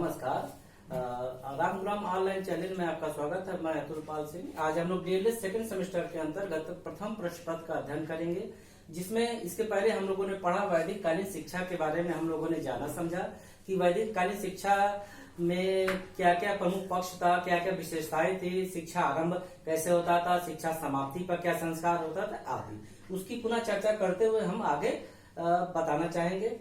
नमस्कार। राम ग्राम online channel में आपका स्वागत है। मैं अतुल पाल सिंह। आज हम लोग डीएलएड सेकंड सेमेस्टर के अंतर्गत प्रथम प्रश्न पत्र का अध्ययन करेंगे, जिसमें इसके पहले हम लोगों ने पढ़ा वैदिक कालीन शिक्षा के बारे में। हम लोगों ने जाना समझा कि वैदिक कालीन शिक्षा में क्या क्या प्रमुख पक्ष था, क्या क्या विशेषताएं थी, शिक्षा आरंभ कैसे होता था, शिक्षा समाप्ति पर क्या संस्कार होता था आदि। उसकी पुनः चर्चा करते हुए हम आगे बताना चाहेंगे।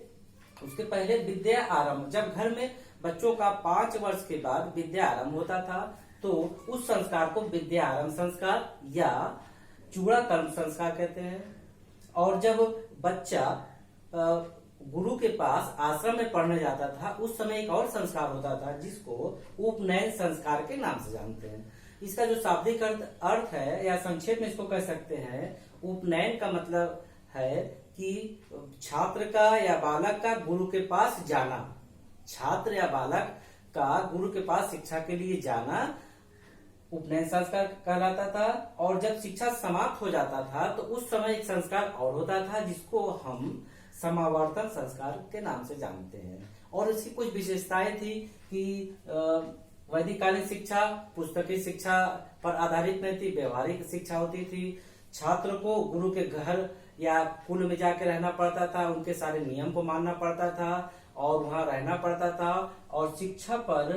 उसके पहले विद्या आरंभ, जब घर में बच्चों का 5 वर्ष के बाद विद्या आरंभ होता था तो उस संस्कार को विद्या आरंभ संस्कार या चूड़ा कर्म संस्कार कहते हैं। और जब बच्चा गुरु के पास आश्रम में पढ़ने जाता था उस समय एक और संस्कार होता था जिसको उपनयन संस्कार के नाम से जानते हैं। इसका जो शाब्दिक अर्थ है या संक्षेप में इसको कह सकते हैं, उपनयन का मतलब है कि छात्र का या बालक का गुरु के पास जाना, छात्र या बालक का गुरु के पास शिक्षा के लिए जाना उपनयन संस्कार कहलाता था। और जब शिक्षा समाप्त हो जाता था तो उस समय एक संस्कार और होता था जिसको हम समावर्तन संस्कार के नाम से जानते हैं। और इसकी कुछ विशेषताएं थी कि वैदिक कालीन शिक्षा पुस्तकीय शिक्षा पर आधारित नहीं थी, व्यवहारिक शिक्षा होती थी। छात्र को गुरु के घर या कुल में जाकर रहना पड़ता था, उनके सारे नियम को मानना पड़ता था और वहां रहना पड़ता था, और शिक्षा पर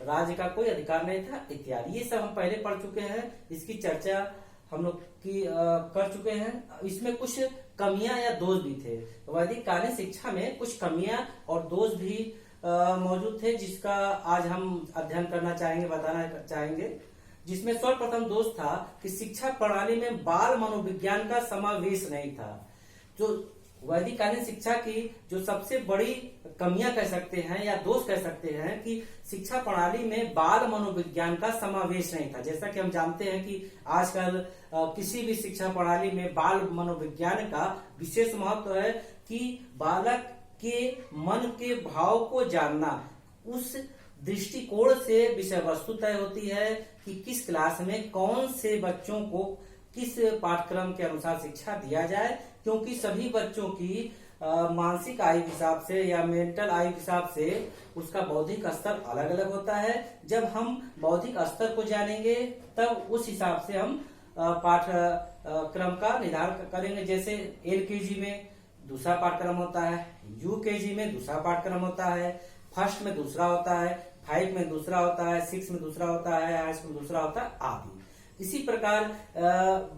राज्य का कोई अधिकार नहीं था इत्यादि। ये सब हम पहले पढ़ चुके हैं, इसकी चर्चा हम लोग की कर चुके हैं। इसमें कुछ कमियां या दोष भी थे। वैदिक कालीन शिक्षा में कुछ कमियां और दोष भी मौजूद थे, जिसका आज हम अध्ययन करना चाहेंगे, बताना चाहेंगे। जिसमें सर्वप्रथम दोष था कि शिक्षा प्रणाली में बाल मनोविज्ञान का समावेश नहीं था। जो वैदिक कालीन शिक्षा की जो सबसे बड़ी कमियां कह सकते हैं या दोष कह सकते हैं कि शिक्षा प्रणाली में बाल मनोविज्ञान का समावेश नहीं था। जैसा कि हम जानते हैं कि आजकल किसी भी शिक्षा प्रणाली में बाल मनोविज्ञान का विशेष महत्व है कि बालक के मन के भाव को जानना, उस दृष्टिकोण से विषय वस्तु तय होती है कि किस क्लास में कौन से बच्चों को किस पाठ्यक्रम के अनुसार शिक्षा दिया जाए, क्योंकि सभी बच्चों की मानसिक आयु के हिसाब से या मेंटल आयु के हिसाब से उसका बौद्धिक स्तर अलग अलग होता है। जब हम बौद्धिक स्तर को जानेंगे तब उस हिसाब से हम पाठ्यक्रम का निर्धारण करेंगे। जैसे एलकेजी में दूसरा पाठ्यक्रम होता है, यूकेजी में दूसरा पाठ्यक्रम होता है, फर्स्ट में दूसरा होता है, 5 में दूसरा होता है, 6 में दूसरा होता है, हाई स्कूल में दूसरा होता है आदि। इसी प्रकार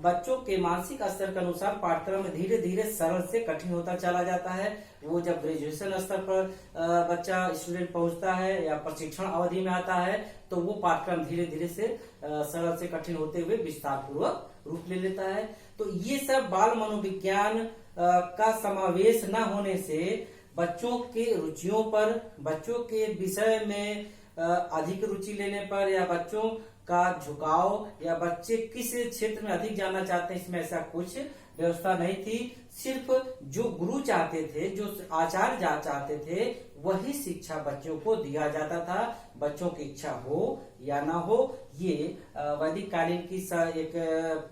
बच्चों के मानसिक स्तर के अनुसार पाठ्यक्रम धीरे धीरे सरल से कठिन होता चला जाता है। वो जब ग्रेजुएशन स्तर पर बच्चा स्टूडेंट पहुंचता है या प्रशिक्षण अवधि में आता है तो वो पाठ्यक्रम धीरे धीरे से सरल से कठिन होते हुए विस्तार पूर्वक रूप ले लेता है। तो ये सब बाल मनोविज्ञान का समावेश न होने से बच्चों के रुचियों पर, बच्चों के विषय में अधिक रुचि लेने पर या बच्चों का झुकाव या बच्चे किस क्षेत्र में अधिक जाना चाहते हैं, इसमें ऐसा कुछ व्यवस्था नहीं थी। सिर्फ जो गुरु चाहते थे, जो आचार्य चाहते थे, वही शिक्षा बच्चों को दिया जाता था। बच्चों की इच्छा हो या ना हो, ये वैदिक कालीन की एक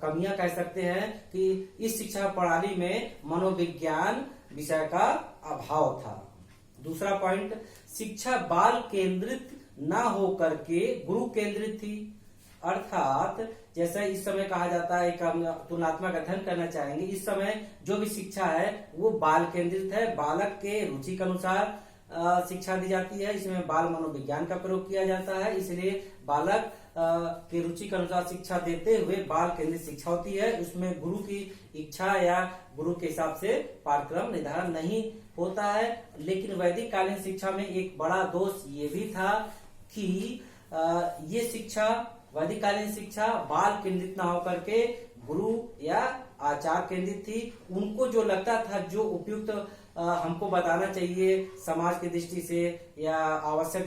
कमियां कह सकते हैं कि इस शिक्षा प्रणाली में मनोविज्ञान विषय का अभाव था। दूसरा पॉइंट, शिक्षा बाल केंद्रित ना हो करके गुरु केंद्रित थी। अर्थात जैसे इस समय कहा जाता है, एक हम तुलनात्मक अध्ययन करना चाहेंगे, इस समय जो भी शिक्षा है वो बाल केंद्रित है, बालक के रुचि के अनुसार शिक्षा दी जाती है। इसमें बाल मनोविज्ञान का प्रयोग किया जाता है, इसलिए बालक की रुचि के अनुसार शिक्षा देते हुए बाल केंद्रित शिक्षा होती है। उसमें गुरु की इच्छा या गुरु के हिसाब से पाठ्यक्रम निर्धारण नहीं होता है। लेकिन वैदिक कालीन शिक्षा में एक बड़ा दोष ये भी था कि ये शिक्षा, वैदिक कालीन शिक्षा बाल केंद्रित ना होकर के गुरु या आचार्य केंद्रित थी। उनको जो लगता था, जो उपयुक्त हमको बताना चाहिए समाज की दृष्टि से या आवश्यक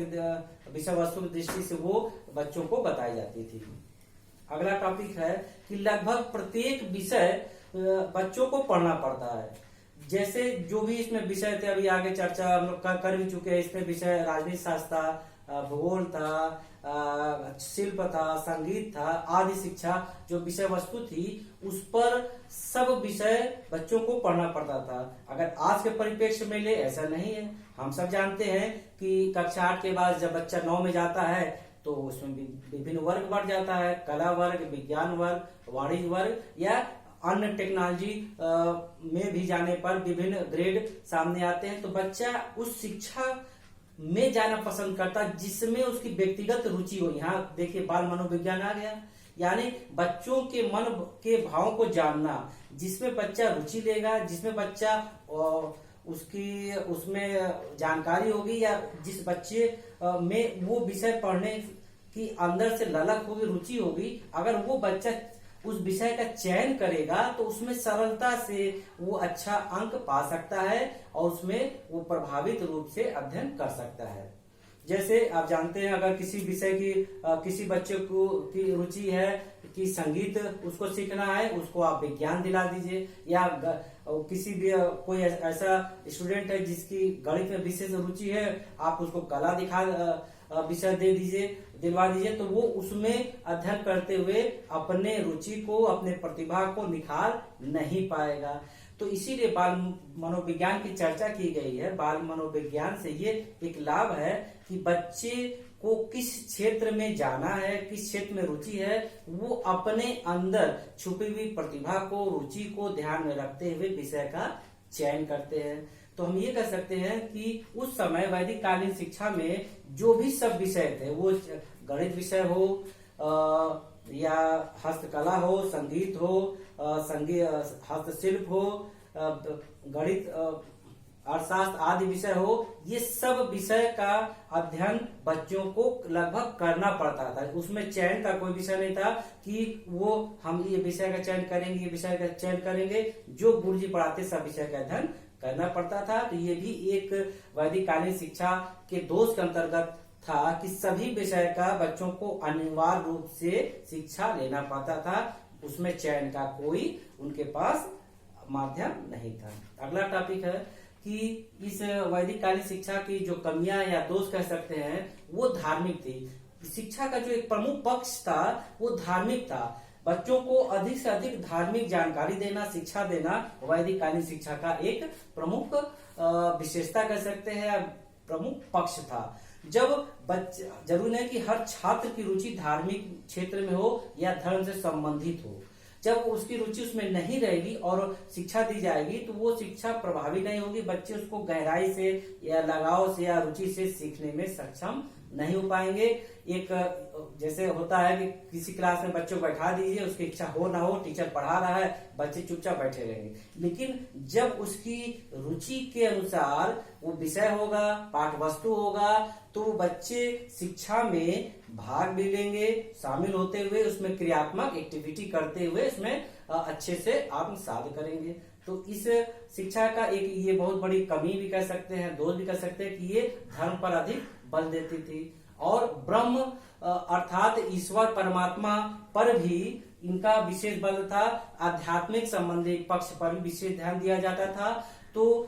विषय वस्तु की दृष्टि से, वो बच्चों को बताई जाती थी। अगला टॉपिक है कि लगभग प्रत्येक विषय बच्चों को पढ़ना पड़ता है। जैसे जो भी इसमें विषय थे, अभी आगे चर्चा हम लोग कर भी चुके हैं। इसमें विषय राजनीति शास्त्र था, भूगोल था, शिल्प था, संगीत था, आदि शिक्षा जो विषय वस्तु थी उस पर सब विषय बच्चों को पढ़ना पड़ता था। अगर आज के परिप्रेक्ष्य में ले ऐसा नहीं है। हम सब जानते हैं कि कक्षा 8 के बाद जब बच्चा 9 में जाता है तो उसमें विभिन्न वर्ग बढ़ जाता है, कला वर्ग, विज्ञान वर्ग, वाणिज्य वर्ग या अन्य टेक्नोलॉजी में भी जाने पर विभिन्न ग्रेड सामने आते हैं। तो बच्चा उस शिक्षा में जाना पसंद करता जिसमें उसकी व्यक्तिगत रुचि हो। यहाँ देखिए बाल मनोविज्ञान आ गया, यानी बच्चों के मन के भावों को जानना, जिसमें बच्चा रुचि लेगा, जिसमें बच्चा उसकी उसमें जानकारी होगी या जिस बच्चे में वो विषय पढ़ने की अंदर से ललक होगी, रुचि होगी, अगर वो बच्चा उस विषय का चयन करेगा तो उसमें सरलता से वो अच्छा अंक पा सकता है और उसमें वो प्रभावित रूप से अध्ययन कर सकता है। जैसे आप जानते हैं अगर किसी विषय की किसी बच्चे को की रुचि है कि संगीत उसको सीखना है, उसको आप विज्ञान दिला दीजिए, या किसी भी कोई ऐसा स्टूडेंट है जिसकी गणित में विशेष रुचि है, आप उसको कला विषय दिलवा दीजिए, तो वो उसमें अध्ययन करते हुए अपने रुचि को, अपने प्रतिभा को निखार नहीं पाएगा। तो इसीलिए बाल मनोविज्ञान की चर्चा की गई है। बाल मनोविज्ञान से ये एक लाभ है कि बच्चे को किस क्षेत्र में जाना है, किस क्षेत्र में रुचि है, वो अपने अंदर छुपी हुई प्रतिभा को, रुचि को ध्यान में रखते हुए विषय का चयन करते हैं। तो हम ये कह सकते हैं कि उस समय वैदिक कालीन शिक्षा में जो भी सब विषय थे, वो गणित विषय हो या हस्तकला हो, संगीत हो, हस्तशिल्प हो, गणित, अर्थशास्त्र आदि विषय हो, ये सब विषय का अध्ययन बच्चों को लगभग करना पड़ता था। उसमें चयन का कोई विषय नहीं था कि वो हम ये विषय का चयन करेंगे, ये विषय का चयन करेंगे। जो गुरुजी पढ़ाते सब विषय का अध्ययन करना पड़ता था। तो ये भी एक वैदिक कालीन शिक्षा के दोष के अंतर्गत था कि सभी विषय का बच्चों को अनिवार्य रूप से शिक्षा लेना पड़ता था, उसमें चयन का कोई उनके पास माध्यम नहीं था। अगला टॉपिक है कि इस वैदिक कालीन शिक्षा की जो कमियां या दोष कह सकते हैं वो धार्मिक थी। शिक्षा का जो एक प्रमुख पक्ष था वो धार्मिक था। बच्चों को अधिक से अधिक धार्मिक जानकारी देना, शिक्षा देना वैदिक कालीन शिक्षा का एक प्रमुख विशेषता कह सकते हैं, प्रमुख पक्ष था। जब बच्चे, जरूरी नहीं कि हर छात्र की रुचि धार्मिक क्षेत्र में हो या धर्म से संबंधित हो, जब उसकी रुचि उसमें नहीं रहेगी और शिक्षा दी जाएगी तो वो शिक्षा प्रभावी नहीं होगी। बच्चे उसको गहराई से या लगाव से या रुचि से सीखने में सक्षम नहीं हो पाएंगे। एक जैसे होता है कि किसी क्लास में बच्चों को बैठा दीजिए, उसकी इच्छा हो ना हो, टीचर पढ़ा रहा है, बच्चे चुपचाप बैठे रहेंगे। लेकिन जब उसकी रुचि के अनुसार वो विषय होगा, पाठ वस्तु होगा, तो बच्चे शिक्षा में भाग भी लेंगे, शामिल होते हुए उसमें क्रियात्मक एक्टिविटी करते हुए उसमें अच्छे से आत्मसात करेंगे। तो इस शिक्षा का एक ये बहुत बड़ी कमी भी कह सकते हैं, दोष भी कह सकते हैं कि ये धर्म पर अधिक बल देती थी और ब्रह्म अर्थात ईश्वर परमात्मा पर भी इनका विशेष बल था। आध्यात्मिक संबंधी पक्ष पर भी विशेष ध्यान दिया जाता था। तो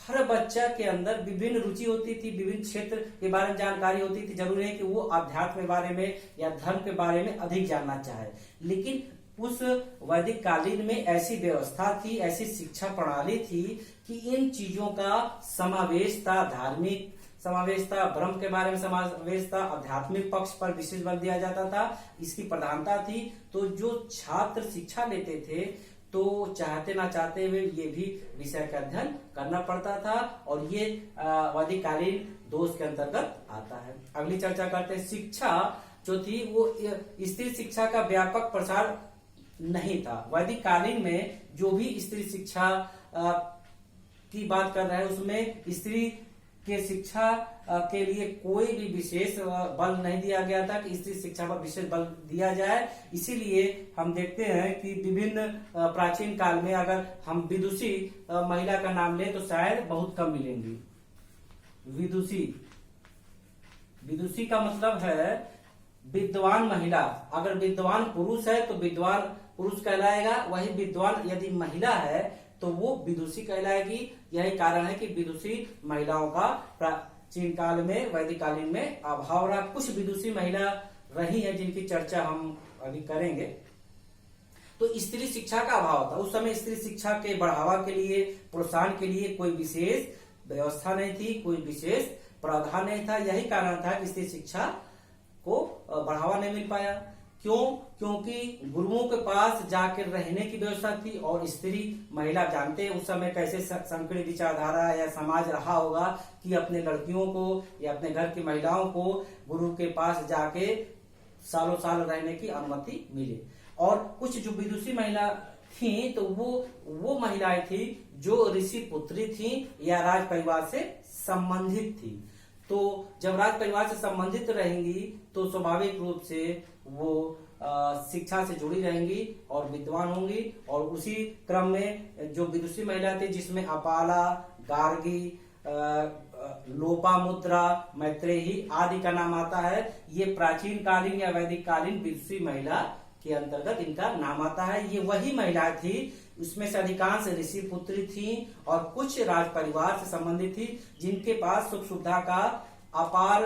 हर बच्चा के अंदर विभिन्न रुचि होती थी, विभिन्न क्षेत्र के बारे में जानकारी होती थी। जरूरी है कि वो अध्यात्म के बारे में या धर्म के बारे में अधिक जानना चाहे, लेकिन उस वैदिक कालीन में ऐसी व्यवस्था थी, ऐसी शिक्षा प्रणाली थी कि इन चीजों का समावेश था। धार्मिक समावेश था, ब्रह्म के बारे में समावेश था, आध्यात्मिक पक्ष पर विशेष बल दिया जाता था, इसकी प्रधानता थी। तो जो छात्र शिक्षा लेते थे तो चाहते ना चाहते हुए ये भी विषय का अध्ययन करना पड़ता था और ये वैदिक कालीन दोष के अंतर्गत आता है। अगली चर्चा करते हैं। शिक्षा जो थी वो स्त्री शिक्षा का व्यापक प्रसार नहीं था। वैदिक कालीन में जो भी स्त्री शिक्षा की बात कर रहे हैं उसमें स्त्री के शिक्षा के लिए कोई भी विशेष बल नहीं दिया गया था कि स्त्री शिक्षा पर विशेष बल दिया जाए। इसीलिए हम देखते हैं कि विभिन्न प्राचीन काल में अगर हम विदुषी महिला का नाम लें तो शायद बहुत कम मिलेंगी। विदुषी का मतलब है विद्वान महिला। अगर विद्वान पुरुष है तो विद्वान पुरुष कहलाएगा, वही विद्वान यदि महिला है तो वो विदुषी कहलाएगी। यही कारण है कि विदुषी महिलाओं का प्राचीन काल में, वैदिक कालीन में अभाव रहा। कुछ विदुषी महिला रही है जिनकी चर्चा हम अभी करेंगे। तो स्त्री शिक्षा का अभाव था उस समय। स्त्री शिक्षा के बढ़ावा के लिए, प्रोत्साहन के लिए कोई विशेष व्यवस्था नहीं थी, कोई विशेष प्रावधान नहीं था। यही कारण था कि स्त्री शिक्षा को बढ़ावा नहीं मिल पाया। क्यों? क्योंकि गुरुओं के पास जाकर रहने की व्यवस्था थी, और स्त्री महिला जानते हैं उस समय कैसे संकीर्ण विचारधारा या समाज रहा होगा कि अपने लड़कियों को या अपने घर की महिलाओं को गुरु के पास जाके सालों साल रहने की अनुमति मिले। और कुछ जो विदुषी महिला थी, तो वो महिलाएं थी जो ऋषि पुत्री थी या राज परिवार से संबंधित थी। तो जब राज परिवार से संबंधित रहेंगी तो स्वाभाविक रूप से वो शिक्षा से जुड़ी रहेंगी और विद्वान होंगी। और उसी क्रम में जो विदुषी महिला थी, जिसमें अपाला, गार्गी, लोपामुद्रा, मैत्रेयी आदि का नाम आता है, ये प्राचीन कालीन या वैदिक कालीन विदुषी महिला के अंतर्गत इनका नाम आता है। ये वही महिला थी, उसमें से अधिकांश ऋषि पुत्री थी और कुछ राज परिवार से संबंधित थी, जिनके पास सुख सुविधा का अपार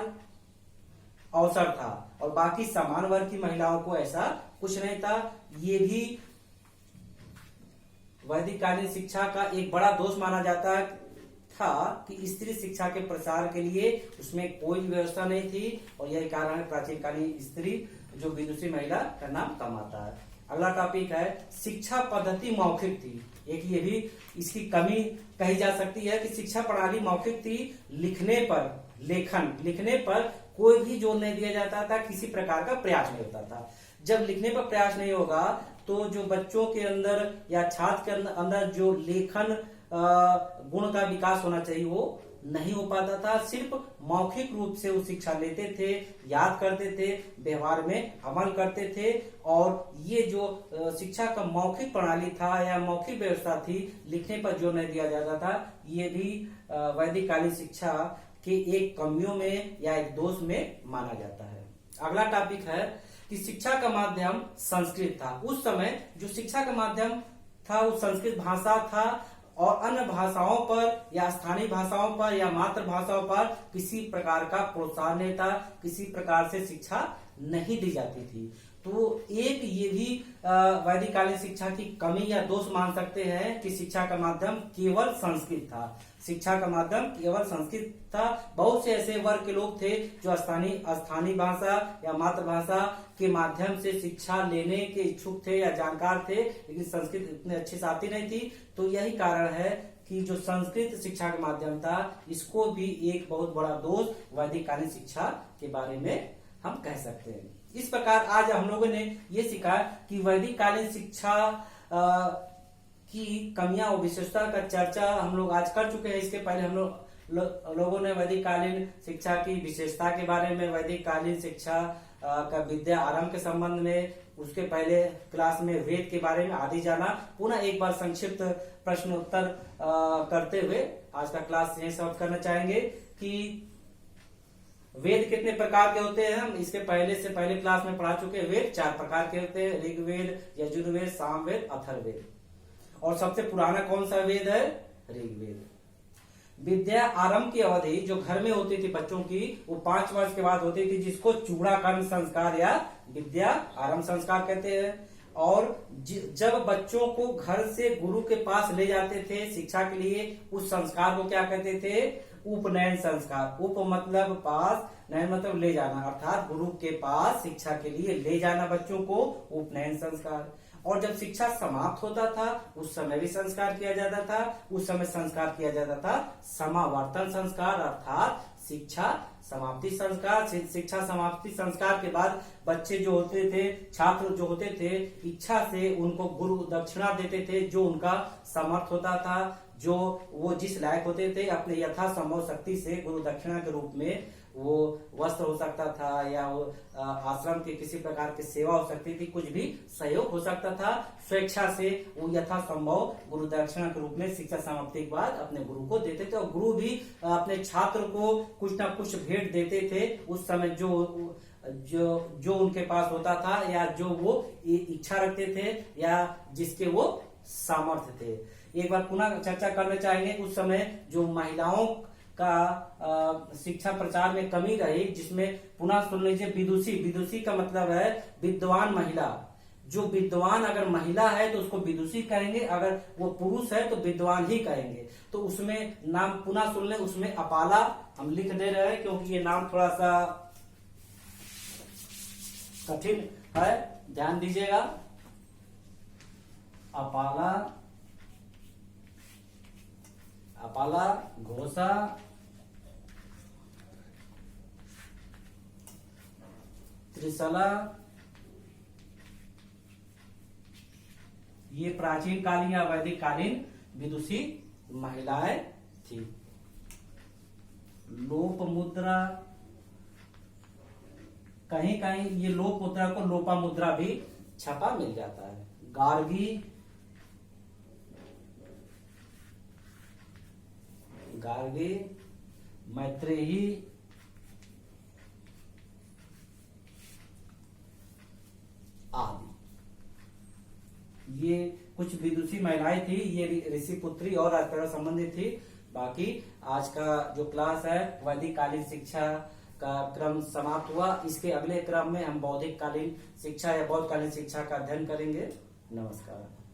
अवसर था, और बाकी समान वर्ग की महिलाओं को ऐसा कुछ नहीं था। ये भी वैदिक कालीन शिक्षा का एक बड़ा दोष माना जाता था कि स्त्री शिक्षा के प्रसार के लिए उसमें कोई व्यवस्था नहीं थी, और यही कारण है प्राचीन कालीन स्त्री जो विदुषी महिला का नाम कम आता है। अगला टॉपिक है शिक्षा पद्धति मौखिक थी। एक ये भी इसकी कमी कही जा सकती है कि शिक्षा प्रणाली मौखिक थी। लिखने पर कोई भी जोर नहीं दिया जाता था, किसी प्रकार का प्रयास नहीं होता था। जब लिखने पर प्रयास नहीं होगा तो जो बच्चों के अंदर या छात्र के अंदर जो लेखन गुण का विकास होना चाहिए वो नहीं हो पाता था। सिर्फ मौखिक रूप से वो शिक्षा लेते थे, याद करते थे, व्यवहार में अमल करते थे। और ये जो शिक्षा का मौखिक प्रणाली था या मौखिक व्यवस्था थी, लिखने पर जोर नहीं दिया जाता था, ये भी वैदिक कालीन शिक्षा के एक कमियों में या एक दोष में माना जाता है। अगला टॉपिक है कि शिक्षा का माध्यम संस्कृत था। उस समय जो शिक्षा का माध्यम था वो संस्कृत भाषा था, और अन्य भाषाओं पर या स्थानीय भाषाओं पर या मातृभाषाओं पर किसी प्रकार का प्रोत्साहन नहीं था, किसी प्रकार से शिक्षा नहीं दी जाती थी। तो एक ये भी वैदिक कालीन शिक्षा की कमी या दोष मान सकते हैं कि शिक्षा का माध्यम केवल संस्कृत था। शिक्षा का माध्यम केवल संस्कृत था। बहुत से ऐसे वर्ग के लोग थे जो स्थानीय भाषा या मातृभाषा के माध्यम से शिक्षा लेने के इच्छुक थे या जानकार थे, लेकिन संस्कृत इतने अच्छे से आती नहीं थी। तो यही कारण है कि जो संस्कृत शिक्षा का माध्यम था, इसको भी एक बहुत बड़ा दोष वैदिक कालीन शिक्षा के बारे में हम कह सकते हैं। इस प्रकार आज हम लोगों ने ये सीखा कि वैदिक कालीन शिक्षा की कमियां और विशेषता का चर्चा हम लोग आज कर चुके हैं। इसके पहले हम लोगों ने वैदिक कालीन शिक्षा की विशेषता के बारे में, वैदिक कालीन शिक्षा का विद्या आरंभ के संबंध में, उसके पहले क्लास में वेद के बारे में आदि जाना। पुनः एक बार संक्षिप्त प्रश्न उत्तर करते हुए आज का क्लास यही समाप्त करना चाहेंगे कि वेद कितने प्रकार के होते हैं। हम इसके पहले क्लास में पढ़ा चुके हैं। वेद 4 प्रकार के होते हैं: ऋग्वेद, यजुर्वेद, सामवेद, अथर्ववेद। और सबसे पुराना कौन सा वेद है? ऋग्वेद। विद्या आरंभ की अवधि जो घर में होती थी बच्चों की, वो 5 वर्ष के बाद होती थी, जिसको चूड़ाकर्ण संस्कार या विद्या आरंभ संस्कार कहते हैं। और जब बच्चों को घर से गुरु के पास ले जाते थे शिक्षा के लिए, उस संस्कार को क्या कहते थे? उपनयन संस्कार। उप मतलब पास, नयन मतलब ले जाना, अर्थात गुरु के पास शिक्षा के लिए ले जाना बच्चों को, उपनयन संस्कार। और जब शिक्षा समाप्त होता था उस समय भी संस्कार किया जाता था। उस समय संस्कार किया जाता था समावर्तन संस्कार, अर्थात शिक्षा समाप्ति संस्कार। शिक्षा समाप्ति संस्कार के बाद बच्चे जो होते थे, छात्र जो होते थे, इच्छा से उनको गुरु दक्षिणा देते थे, जो उनका समर्थ होता था, जो वो जिस लायक होते थे, अपने यथा संभव शक्ति से गुरु दक्षिणा के रूप में वो वस्त्र हो सकता था या वो आश्रम की किसी प्रकार की सेवा हो सकती थी, कुछ भी सहयोग हो सकता था। स्वेच्छा से वो यथा संभव गुरु दक्षिणा के रूप में शिक्षा समाप्ति के बाद अपने गुरु को देते थे। और गुरु भी अपने छात्र को कुछ ना कुछ भेंट देते थे उस समय जो उनके पास होता था, या जो वो इच्छा रखते थे या जिसके वो सामर्थ्य थे। एक बार पुनः चर्चा करना चाहेंगे, उस समय जो महिलाओं का शिक्षा प्रचार में कमी रही, जिसमें पुनः सुन लीजिए विदुषी। विदुषी का मतलब है विद्वान महिला। जो विद्वान अगर महिला है तो उसको विदुषी कहेंगे, अगर वो पुरुष है तो विद्वान ही कहेंगे। तो उसमें नाम पुनः सुन ले, उसमें अपाला हम लिख दे रहे हैं क्योंकि ये नाम थोड़ा सा कठिन है, ध्यान दीजिएगा। अपाला, अपाला, घोषा, त्रिशला, ये प्राचीन कालीन या वैदिक कालीन विदुषी महिलाएं थी। लोप मुद्रा, कहीं कहीं ये लोप मुद्रा को लोपा मुद्रा भी छपा मिल जाता है। गार्गी, गार्गी, मैत्रेयी, आदि, ये कुछ विदुषी महिलाएं थी। ये ऋषिपुत्री और राजपरिवार संबंधित थी। बाकी आज का जो क्लास है वैदिक कालीन शिक्षा का क्रम समाप्त हुआ। इसके अगले क्रम में हम बौद्धिक कालीन शिक्षा या बौद्ध कालीन शिक्षा का अध्ययन करेंगे। नमस्कार।